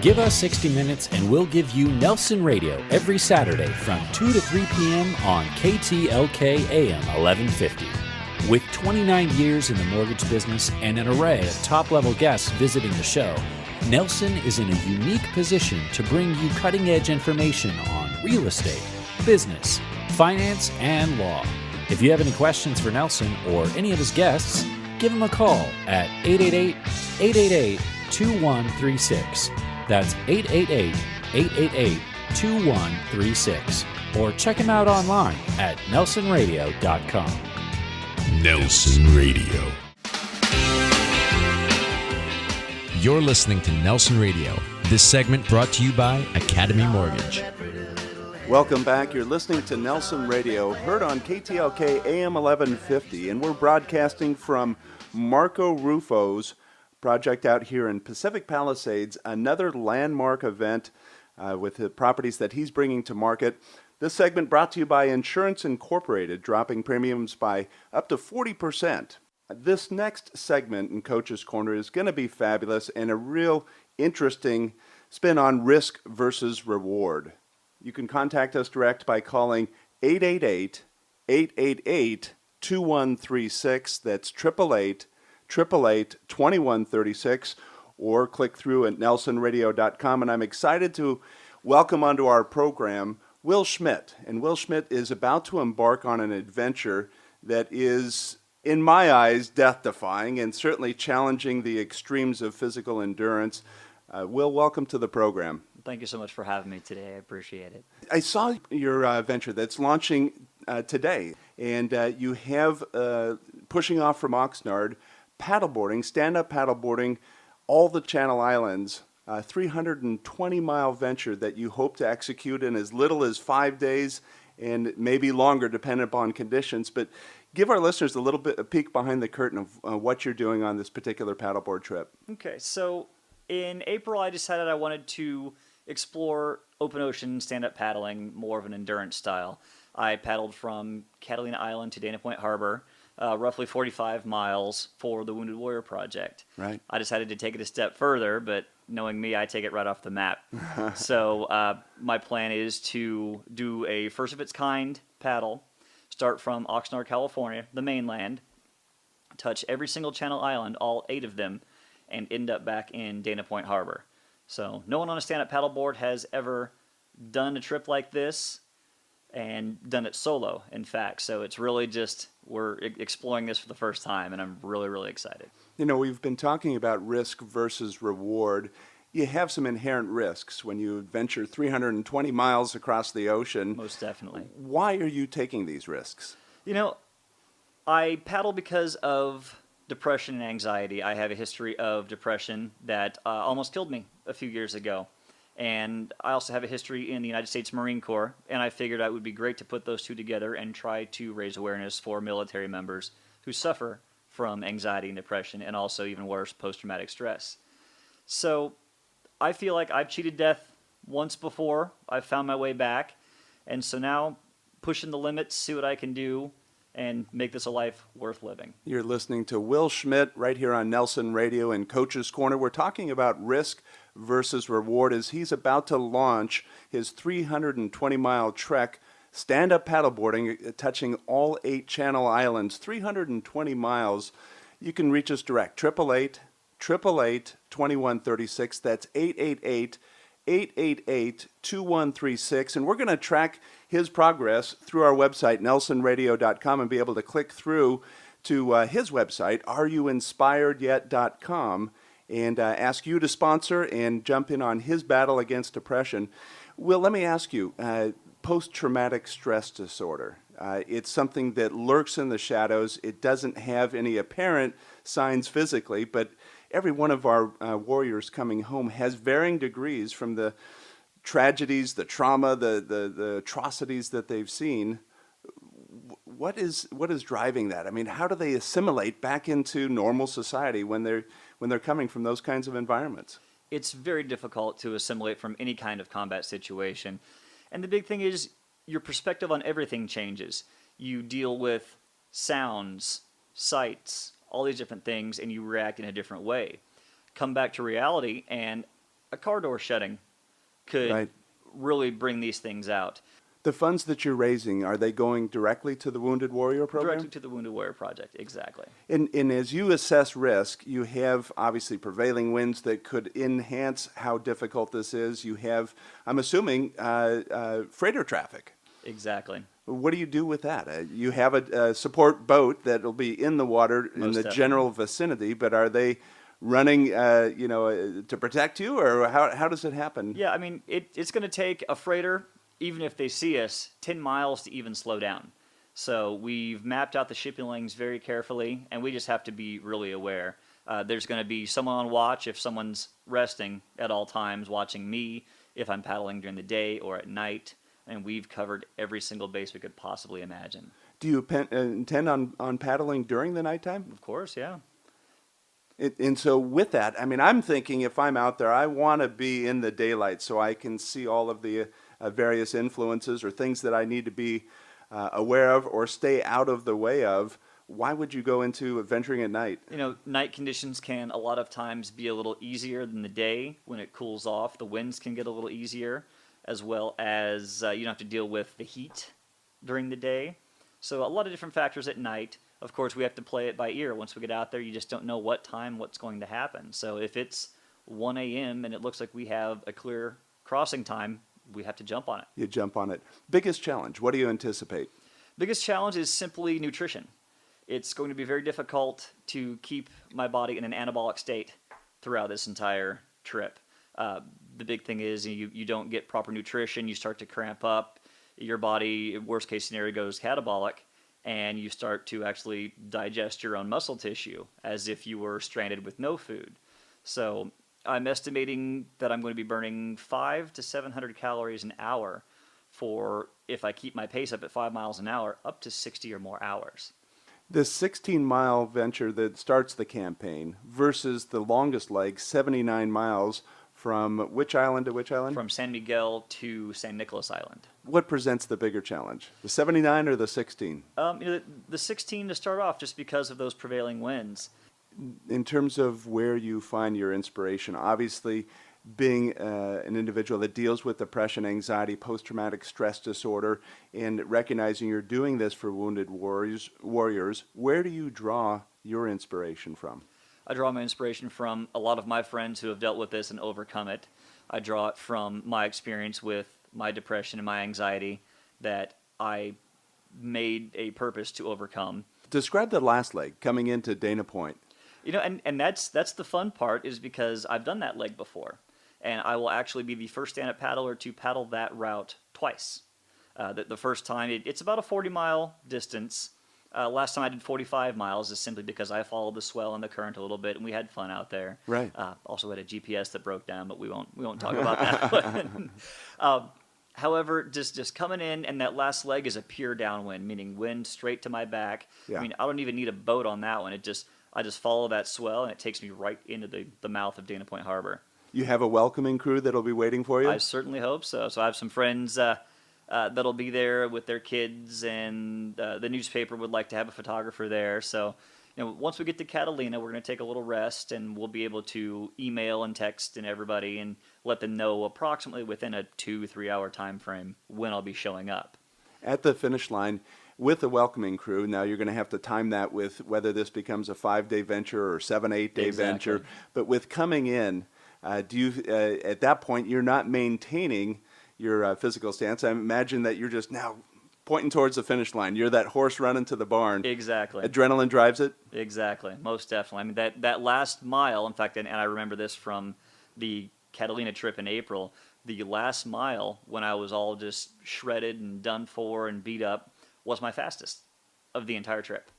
Give us 60 minutes and we'll give you Nelson Radio every Saturday from 2 to 3 p.m. on KTLK AM 1150. With 29 years in the mortgage business and an array of top-level guests visiting the show, Nelson is in a unique position to bring you cutting-edge information on real estate, business, finance, and law. If you have any questions for Nelson or any of his guests, give him a call at 888-888-2136. That's 888-888-2136. Or check him out online at nelsonradio.com. Nelson Radio. You're listening to Nelson Radio. This segment brought to you by Academy Mortgage. Welcome back. You're listening to Nelson Radio, heard on KTLK AM 1150, and we're broadcasting from Marco Rufo's project out here in Pacific Palisades, another landmark event with the properties that he's bringing to market. This segment brought to you by Insurance Incorporated, dropping premiums by up to 40%. This next segment in Coach's Corner is going to be fabulous and a real interesting spin on risk versus reward. You can contact us direct by calling 888-888-2136. That's 888-888-2136, or click through at nelsonradio.com. And I'm excited to welcome onto our program Will Schmidt. And Will Schmidt is about to embark on an adventure that is, in my eyes, death-defying and certainly challenging the extremes of physical endurance. Will, welcome to the program. Thank you so much for having me today. I appreciate it. I saw your venture that's launching today, and you have, pushing off from Oxnard, paddleboarding, stand-up paddleboarding, all the Channel Islands, a 320-mile venture that you hope to execute in as little as 5 days and maybe longer depending upon conditions. But give our listeners a little bit a peek behind the curtain of what you're doing on this particular paddleboard trip. Okay, so in April I decided I wanted to explore open ocean stand-up paddling, more of an endurance style. I paddled from Catalina Island to Dana Point Harbor, roughly 45 miles for the Wounded Warrior Project. Right. I decided to take it a step further, but knowing me, I take it right off the map. So my plan is to do a first-of-its-kind paddle, start from Oxnard, California, the mainland, touch every single Channel Island, all 8 of them, and end up back in Dana Point Harbor. So no one on a stand-up paddleboard has ever done a trip like this and done it solo, in fact. So it's really just, we're exploring this for the first time, and I'm really, really excited. You know, we've been talking about risk versus reward. You have some inherent risks when you venture 320 miles across the ocean. Most definitely. Why are you taking these risks? You know, I paddle because of depression and anxiety. I have a history of depression that almost killed me a few years ago. And I also have a history in the United States Marine Corps, and I figured it would be great to put those two together and try to raise awareness for military members who suffer from anxiety and depression, and also, even worse, post-traumatic stress. So I feel like I've cheated death once before. I've found my way back, and so now pushing the limits, see what I can do, and make this a life worth living. You're listening to Will Schmidt right here on Nelson Radio in Coach's Corner. We're talking about risk versus reward as he's about to launch his 320-mile trek, stand-up paddleboarding, touching all 8 Channel Islands, 320 miles. You can reach us direct, 888-888-2136. That's 888-888-2136. And we're going to track his progress through our website, nelsonradio.com, and be able to click through to his website, areyouinspiredyet.com, and ask you to sponsor and jump in on his battle against depression. Will, let me ask you, post-traumatic stress disorder. It's something that lurks in the shadows. It doesn't have any apparent signs physically, but every one of our warriors coming home has varying degrees from the tragedies, the trauma, the atrocities that they've seen. What is driving that? I mean, how do they assimilate back into normal society when they're coming from those kinds of environments? It's very difficult to assimilate from any kind of combat situation. And the big thing is your perspective on everything changes. You deal with sounds, sights, all these different things, and you react in a different way. Come back to reality, and a car door shutting could Right. really bring these things out. The funds that you're raising, are they going directly to the Wounded Warrior Program? Directly to the Wounded Warrior Project, exactly. And as you assess risk, you have obviously prevailing winds that could enhance how difficult this is. You have, I'm assuming, freighter traffic. Exactly. What do you do with that? You have a support boat that will be in the water in Most the definitely. general vicinity, but are they running, to protect you, or how does it happen? Yeah, I mean, it's going to take a freighter, even if they see us, 10 miles to even slow down. So we've mapped out the shipping lanes very carefully, and we just have to be really aware. There's going to be someone on watch if someone's resting at all times, watching me if I'm paddling during the day or at night, and we've covered every single base we could possibly imagine. Do you intend on paddling during the nighttime? Of course, yeah. And so with that, I mean, I'm thinking if I'm out there, I want to be in the daylight so I can see all of the various influences or things that I need to be aware of or stay out of the way of. Why would you go into venturing at night? You know, night conditions can a lot of times be a little easier than the day. When it cools off, the winds can get a little easier, as well as you don't have to deal with the heat during the day. So a lot of different factors at night. Of course, we have to play it by ear. Once we get out there, you just don't know what time what's going to happen. So if it's 1 a.m. and it looks like we have a clear crossing time, we have to jump on it. You jump on it. Biggest challenge, what do you anticipate? Biggest challenge is simply nutrition. It's going to be very difficult to keep my body in an anabolic state throughout this entire trip. The big thing is you don't get proper nutrition, you start to cramp up, your body, worst case scenario, goes catabolic, and you start to actually digest your own muscle tissue as if you were stranded with no food. So I'm estimating that I'm going to be burning 500 to 700 calories an hour for, if I keep my pace up at 5 miles an hour, up to 60 or more hours. This 16-mile venture that starts the campaign versus the longest leg, 79 miles, from which island to which island? From San Miguel to San Nicolas Island. What presents the bigger challenge, the 79 or the 16? The 16 to start off, just because of those prevailing winds. In terms of where you find your inspiration, obviously being an individual that deals with depression, anxiety, post-traumatic stress disorder, and recognizing you're doing this for wounded warriors, where do you draw your inspiration from? I draw my inspiration from a lot of my friends who have dealt with this and overcome it. I draw it from my experience with my depression and my anxiety that I made a purpose to overcome. Describe the last leg coming into Dana Point. You know, and that's the fun part, is because I've done that leg before, and I will actually be the first stand-up paddler to paddle that route twice. The first time, it's about a 40-mile distance. Last time I did 45 miles is simply because I followed the swell and the current a little bit, and we had fun out there. Right. Also had a GPS that broke down, but we won't talk about that. However, just coming in, and that last leg is a pure downwind, meaning wind straight to my back. Yeah. I mean, I don't even need a boat on that one. I just follow that swell, and it takes me right into the mouth of Dana Point Harbor. You have a welcoming crew that'll be waiting for you? I certainly hope so. So I have some friends that'll be there with their kids, and the newspaper would like to have a photographer there. So, you know, once we get to Catalina, we're going to take a little rest, and we'll be able to email and text and everybody and let them know approximately within a 2-3 hour time frame when I'll be showing up. At the finish line, with the welcoming crew, now you're going to have to time that with whether this becomes a 5-day venture or 7-8 day Exactly. venture. But with coming in, do you at that point you're not maintaining your physical stance? I imagine that you're just now pointing towards the finish line. You're that horse running to the barn. Exactly. Adrenaline drives it. Exactly. Most definitely. I mean, that last mile, in fact, and I remember this from the Catalina trip in April, the last mile when I was all just shredded and done for and beat up was my fastest of the entire trip.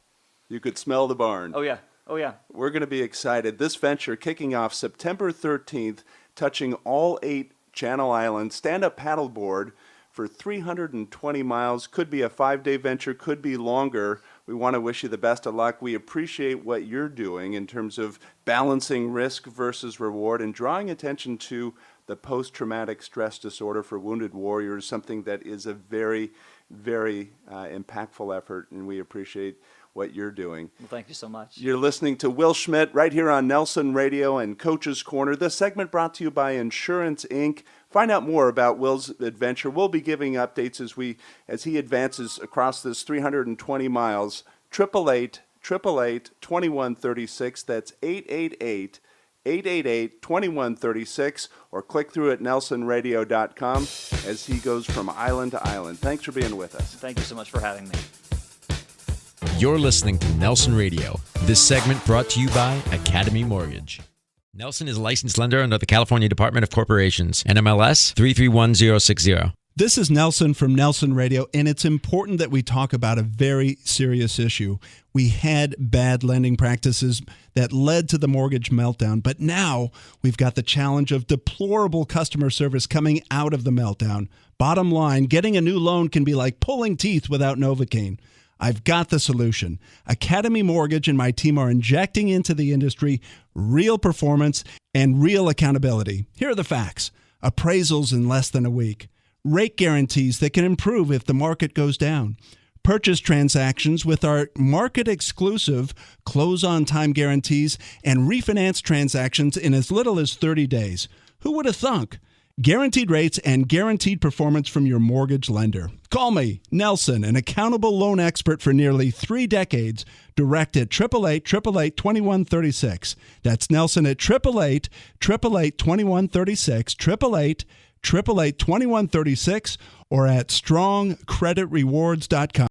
You could smell the barn. Oh, yeah. Oh, yeah. We're going to be excited. This venture kicking off September 13th, touching all 8 Channel Islands, stand-up paddleboard for 320 miles. Could be a 5-day venture, could be longer. We want to wish you the best of luck. We appreciate what you're doing in terms of balancing risk versus reward and drawing attention to the post-traumatic stress disorder for wounded warriors, something that is a very, very impactful effort, and we appreciate what you're doing. Well, thank you so much. You're listening to Will Schmidt right here on Nelson Radio and Coach's Corner. This segment brought to you by Insurance Inc. Find out more about Will's adventure. We'll be giving updates as he advances across this 320 miles. 888-888-2136. That's 888-888-2136. Or click through at nelsonradio.com as he goes from island to island. Thanks for being with us. Thank you so much for having me. You're listening to Nelson Radio. This segment brought to you by Academy Mortgage. Nelson is a licensed lender under the California Department of Corporations, NMLS 331060. This is Nelson from Nelson Radio, and it's important that we talk about a very serious issue. We had bad lending practices that led to the mortgage meltdown, but now we've got the challenge of deplorable customer service coming out of the meltdown. Bottom line, getting a new loan can be like pulling teeth without Novocaine. I've got the solution. Academy Mortgage and my team are injecting into the industry real performance and real accountability. Here are the facts. Appraisals in less than a week. Rate guarantees that can improve if the market goes down. Purchase transactions with our market-exclusive close-on-time guarantees and refinance transactions in as little as 30 days. Who would have thunk? Guaranteed rates and guaranteed performance from your mortgage lender. Call me, Nelson, an accountable loan expert for nearly 3 decades. Direct at 888-888-2136. That's Nelson at 888-888-2136. 888-888-2136 or at strongcreditrewards.com.